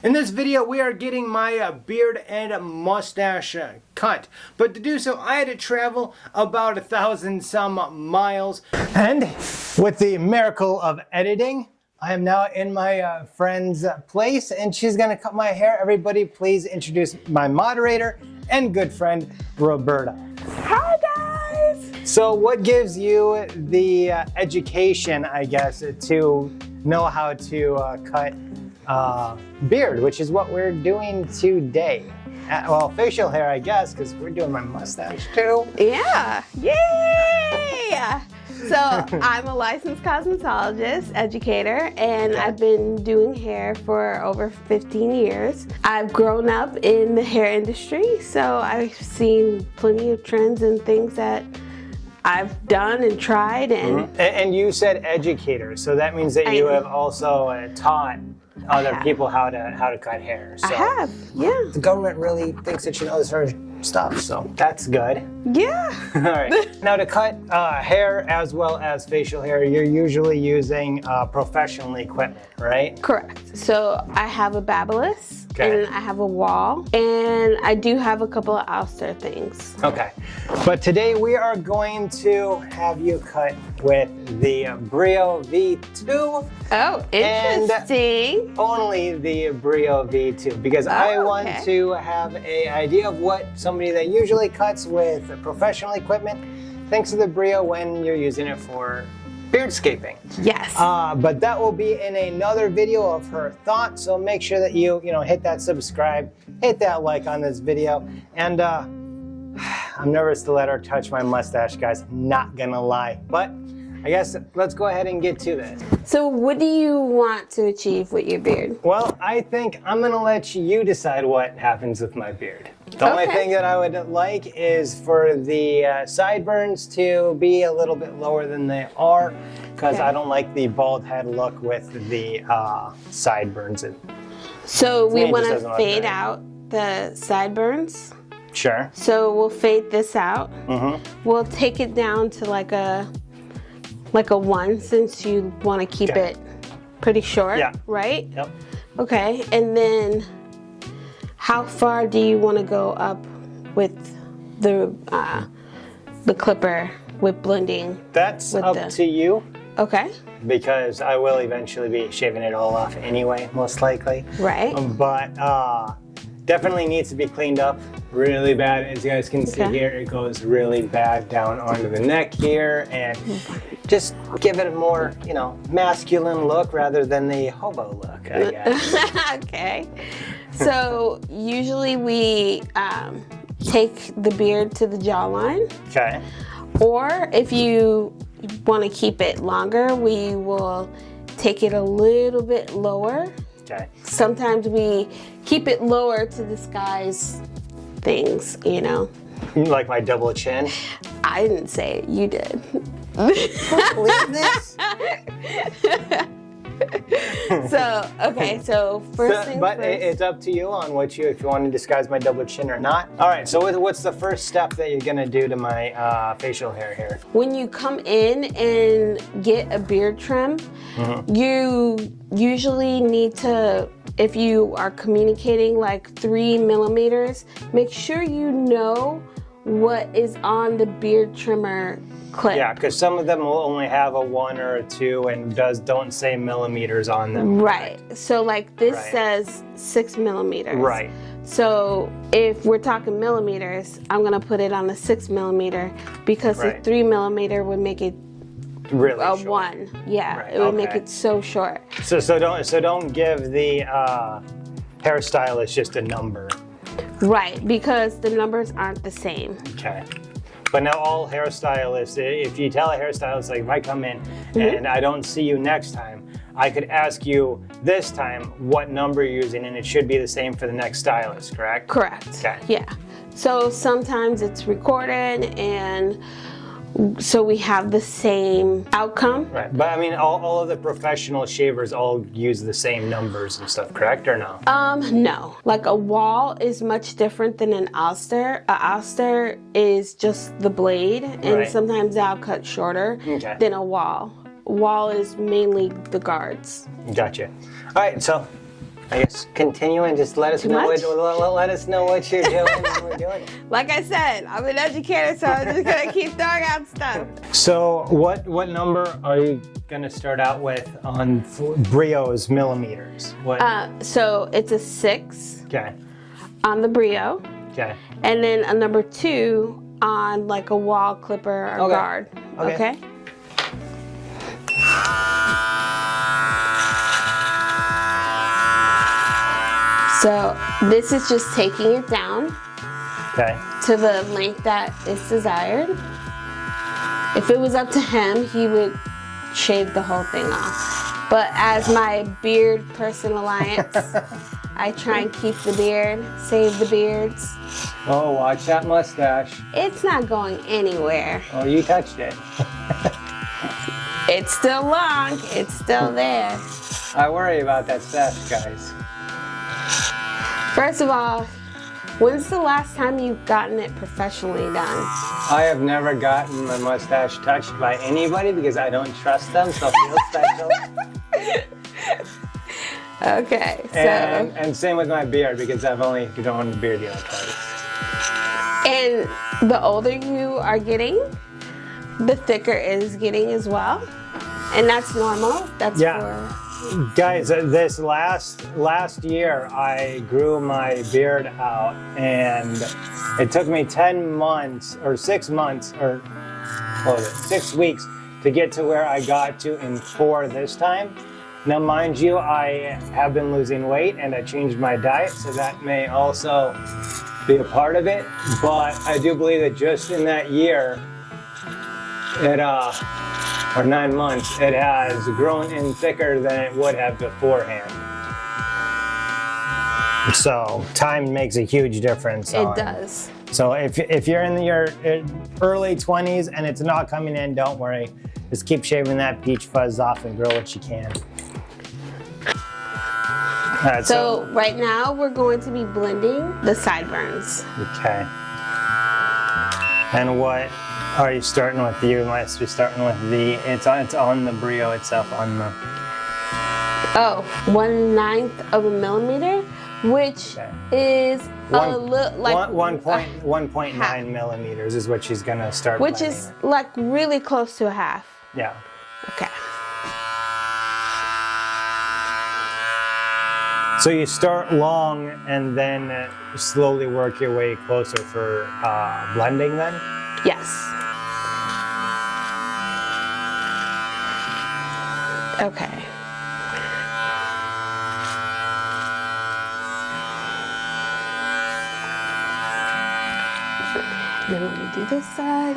In this video, we are getting my beard and mustache cut. But to do so, I had to travel about 1,000 some miles. And with the miracle of editing, I am now in my friend's place and she's gonna cut my hair. Everybody please introduce my moderator and good friend, Roberta. Hi guys! So what gives you the education, I guess, to know how to cut beard, which is what we're doing today. Well, facial hair, I guess, because we're doing my mustache too. Yeah! Yay! So I'm a licensed cosmetologist, educator, and I've been doing hair for over 15 years. I've grown up in the hair industry, so I've seen plenty of trends and things that I've done and tried. And you said educator, so that means that you have also taught other people how to cut hair. So I have, yeah. The government really thinks that you know this sort of stuff, so that's good. Yeah. All right. Now to cut hair as well as facial hair, you're usually using professional equipment, right? Correct. So I have a Babyliss. Okay. And I have a wall, and I do have a couple of ouster things. Okay, but today we are going to have you cut with the Brio V2. Oh, interesting. And only the Brio V2, because I want to have an idea of what somebody that usually cuts with professional equipment thinks of the Brio when you're using it for beardscaping. Yes. But that will be in another video of her thoughts. So make sure that you hit that subscribe, hit that like on this video, and I'm nervous to let her touch my mustache, guys. Not gonna lie, but I guess let's go ahead and get to this. So what do you want to achieve with your beard? Well, I think I'm gonna let you decide what happens with my beard. The only thing that I would like is for the sideburns to be a little bit lower than they are, because I don't like the bald head look with the sideburns. So we want to fade out the sideburns. Sure. So we'll fade this out. We'll take it down to like a 1, since you want to keep it pretty short, right? Yep. Okay, and then how far do you want to go up with the clipper with blending? That's up to you. Okay. Because I will eventually be shaving it all off anyway, most likely. Right. But definitely needs to be cleaned up really bad. As you guys can see here, it goes really bad down onto the neck here, and just give it a more, masculine look rather than the hobo look, I guess. Okay. So usually we take the beard to the jawline. Okay. Or if you want to keep it longer, we will take it a little bit lower. Okay. Sometimes we keep it lower to disguise things, Like my double chin? I didn't say it, you did. Believe this? So first things but first. It's up to you on if you want to disguise my double chin or not. All right, so what's the first step that you're gonna do to my facial hair here? When you come in and get a beard trim, you usually need to, if you are communicating like 3 millimeters, make sure you know what is on the beard trimmer clip. Yeah, because some of them will only have a 1 or a 2 and don't say millimeters on them. Right. So like this says 6 millimeters. Right. So if we're talking millimeters, I'm gonna put it on the 6 millimeter, because the 3 millimeter would make it really a short. 1. Yeah, it would make it so short. So don't give the hairstylist just a number. Right, because the numbers aren't the same. Okay. But now all hairstylists, if you tell a hairstylist, like if I come in and I don't see you next time, I could ask you this time what number you're using, and it should be the same for the next stylist, correct? Correct. Okay. Yeah. So sometimes it's recorded, and so we have the same outcome. Right, but I mean, all of the professional shavers all use the same numbers and stuff, correct, or no? No. Like a wall is much different than an ouster. A ouster is just the blade, and sometimes I'll cut shorter than a wall. Wall is mainly the guards. Gotcha. All right, so I guess continue and just let us know much? let us know what you're doing when we're doing it. Like I said, I'm an educator, so I'm just gonna keep throwing out stuff. So what number are you gonna start out with on Brio's millimeters? What? So it's a 6 Okay. on the Brio, Okay. and then a number 2 on like a wall clipper or Okay. guard. Okay. Okay. So this is just taking it down Okay. to the length that is desired. If it was up to him, he would shave the whole thing off. But as my beard person alliance, I try and keep the beard, save the beards. Oh, watch that mustache. It's not going anywhere. Oh, you touched it. It's still long, it's still there. I worry about that stash, guys. First of all, when's the last time you've gotten it professionally done? I have never gotten my mustache touched by anybody because I don't trust them, so it feels special. Okay, so. And same with my beard because I've only grown a beard twice. And the older you are getting, the thicker it is getting as well. And that's normal. That's for... Guys, this last year I grew my beard out and it took me 10 months or 6 months or 6 weeks to get to where I got to in 4 this time. Now mind you, I have been losing weight and I changed my diet, so that may also be a part of it, but I do believe that just in that year, or 9 months, it has grown in thicker than it would have beforehand. So time makes a huge difference. It does. So if you're in your early 20s and it's not coming in, don't worry. Just keep shaving that peach fuzz off and grow what you can. All right, so right now we're going to be blending the sideburns. Okay. And what are you starting with? You must be starting with it's on the Brio itself on the... Oh, 1/9 of a millimeter, which is a little like 1.9 millimeters is what she's gonna start which blending. is like really close to a half. Yeah. Okay. So you start long and then slowly work your way closer for blending then? Yes. Okay. Then let me do this side.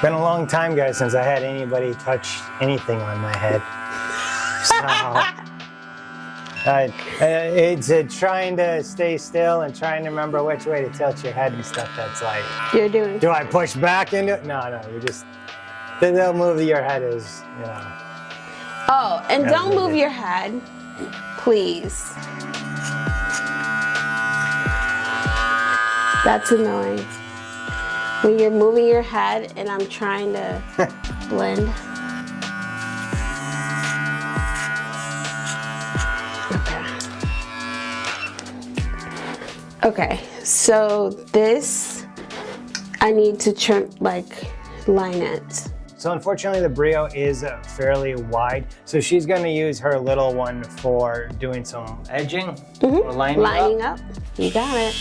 Been a long time, guys, since I had anybody touch anything on my head. So, it's trying to stay still and trying to remember which way to tilt your head and stuff. That's like, You're doing. do I push back into it? No, you just, they'll move your head is, Oh, and As don't move needed. your head, please. That's annoying. When you're moving your head and I'm trying to blend. Okay, so this, I need to line it. So unfortunately the Brio is fairly wide, so she's going to use her little one for doing some edging or lining up. You got it.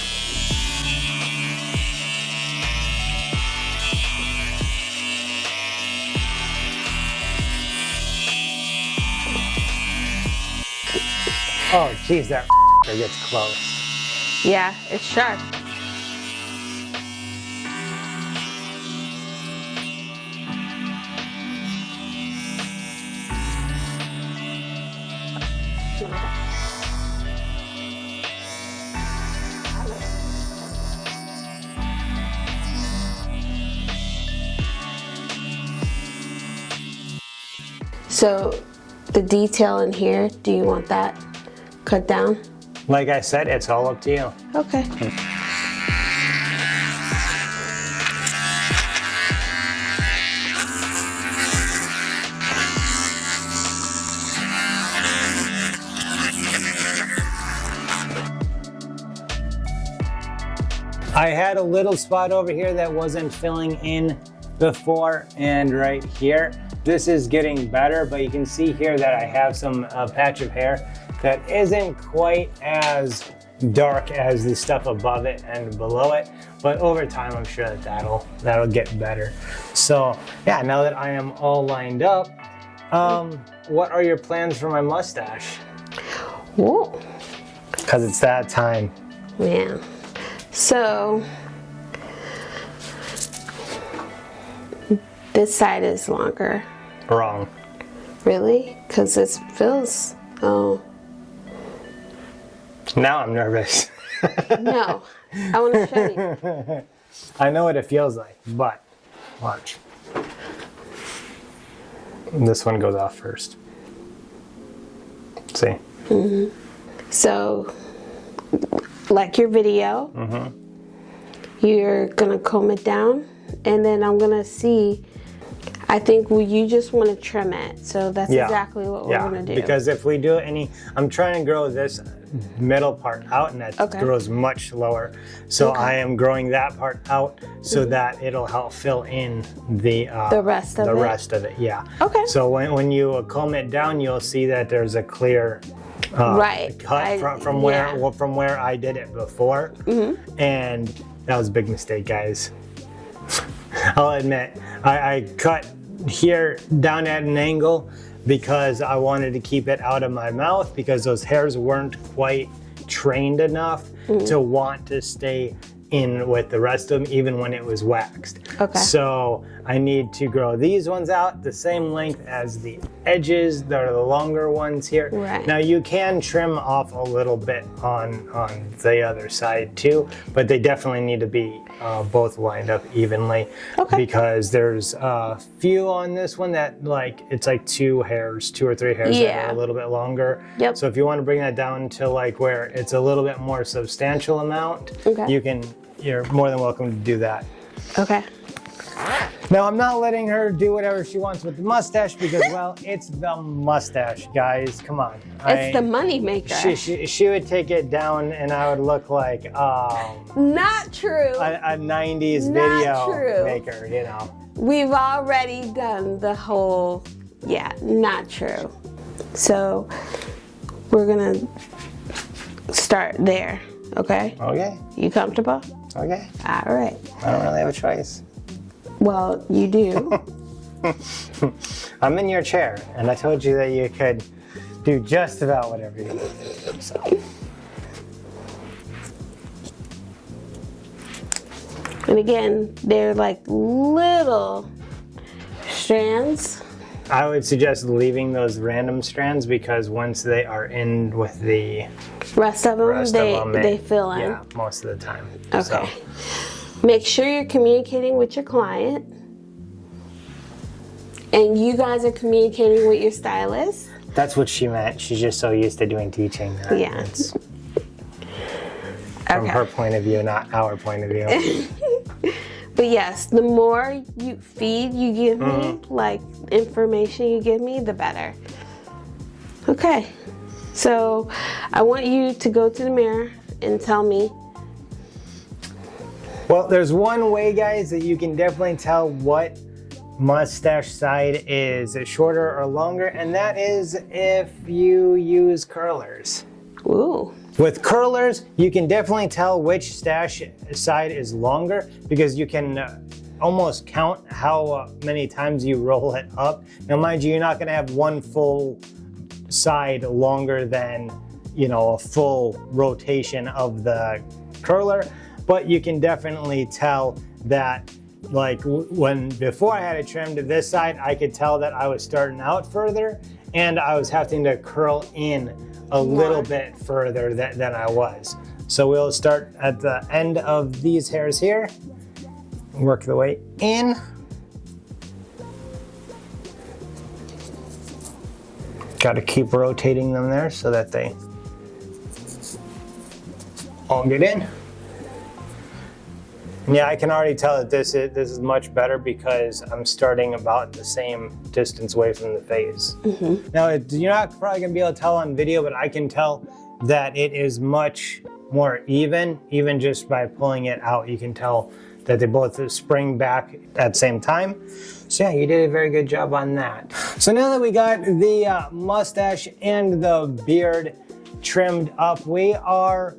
Oh geez, that gets close. Yeah, it's sharp. So the detail in here, do you want that cut down? Like I said, it's all up to you. Okay. I had a little spot over here that wasn't filling in before, and right here. This is getting better, but you can see here that I have some patch of hair that isn't quite as dark as the stuff above it and below it, but over time I'm sure that that'll get better. So yeah, now that I am all lined up, what are your plans for my mustache? Whoa. Because it's that time. Yeah. So this side is longer. Wrong. Really? Because this feels, oh. Now I'm nervous. No, I want to show you. I know what it feels like, but watch. This one goes off first. See? Mm-hmm. So, like your video, you're going to comb it down, and then I'm going to see. I think you just want to trim it, so that's exactly what we're going to do. Because if we do I'm trying to grow this middle part out, and that grows much lower. So I am growing that part out so that it'll help fill in the rest of it. Yeah. Okay. So when you comb it down, you'll see that there's a clear cut from where I did it before, and that was a big mistake, guys. I'll admit, I cut here down at an angle because I wanted to keep it out of my mouth because those hairs weren't quite trained enough to want to stay in with the rest of them even when it was waxed. Okay. So I need to grow these ones out the same length as the edges. They're the longer ones here. Right. Now you can trim off a little bit on the other side too, but they definitely need to be both lined up evenly because there's a few on this one that it's like two or three hairs that are a little bit longer. Yep. So if you want to bring that down to where it's a little bit more substantial amount, you're more than welcome to do that. Okay. Now I'm not letting her do whatever she wants with the mustache because, well, it's the mustache, guys. Come on. It's the money maker. She would take it down and I would look like not true. A 90s video maker, you know. We've already done the whole, not true. So we're gonna start there, okay? Okay. You comfortable? Okay. All right. I don't really have a choice. Well, you do. I'm in your chair, and I told you that you could do just about whatever you want to do. So. And again, they're like little strands. I would suggest leaving those random strands because once they are in with the rest of them, they fill in. Yeah, most of the time. Okay. So. Make sure you're communicating with your client, and you guys are communicating with your stylist. That's what she meant. She's just so used to doing teaching. Yeah. It's from her point of view, not our point of view. But yes, the more feed you give me, information you give me, the better. Okay. So I want you to go to the mirror and tell me. Well, there's one way, guys, that you can definitely tell what mustache side is shorter or longer, and that is if you use curlers. Ooh. With curlers, you can definitely tell which stash side is longer because you can almost count how many times you roll it up. Now, mind you, you're not gonna have one full side longer than, a full rotation of the curler, but you can definitely tell that before I had it trimmed to this side, I could tell that I was starting out further and I was having to curl in a little bit further than I was. So we'll start at the end of these hairs here, work the way in. Got to keep rotating them there so that they all get in. Yeah, I can already tell that this is much better because I'm starting about the same distance away from the face. Now, you're not probably gonna be able to tell on video, but I can tell that it is much more even just by pulling it out. You can tell that they both spring back at the same time. So yeah, you did a very good job on that. So now that we got the mustache and the beard trimmed up, we are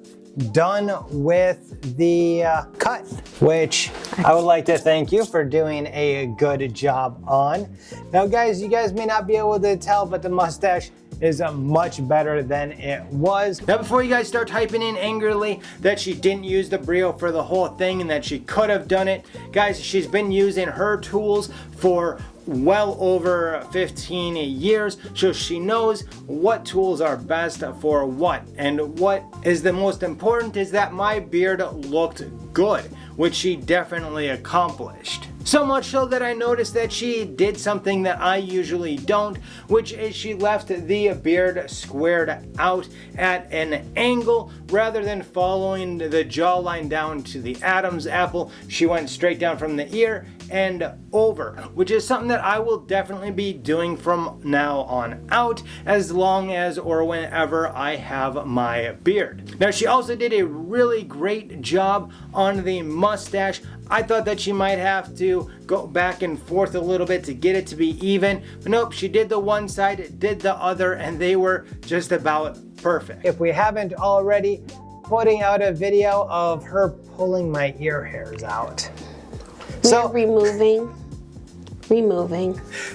done with the cut, which I would like to thank you for doing a good job on. Now guys, you guys may not be able to tell, but the mustache is much better than it was. Now before you guys start typing in angrily that she didn't use the Brio for the whole thing and that she could have done it, guys, she's been using her tools for well over 15 years, so she knows what tools are best for what. And what is the most important is that my beard looked good, which she definitely accomplished. So much so that I noticed that she did something that I usually don't, which is she left the beard squared out at an angle rather than following the jawline down to the Adam's apple. She went straight down from the ear and over, which is something that I will definitely be doing from now on out, as long as or whenever I have my beard. Now she also did a really great job on the mustache. I thought that she might have to go back and forth a little bit to get it to be even, but nope, she did the one side, did the other, and they were just about perfect. If we haven't already, putting out a video of her pulling my ear hairs out. So removing.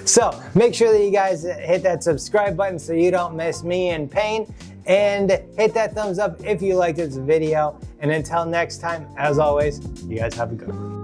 So make sure that you guys hit that subscribe button so you don't miss me in pain, and hit that thumbs up if you liked this video. And until next time, as always, you guys have a good one.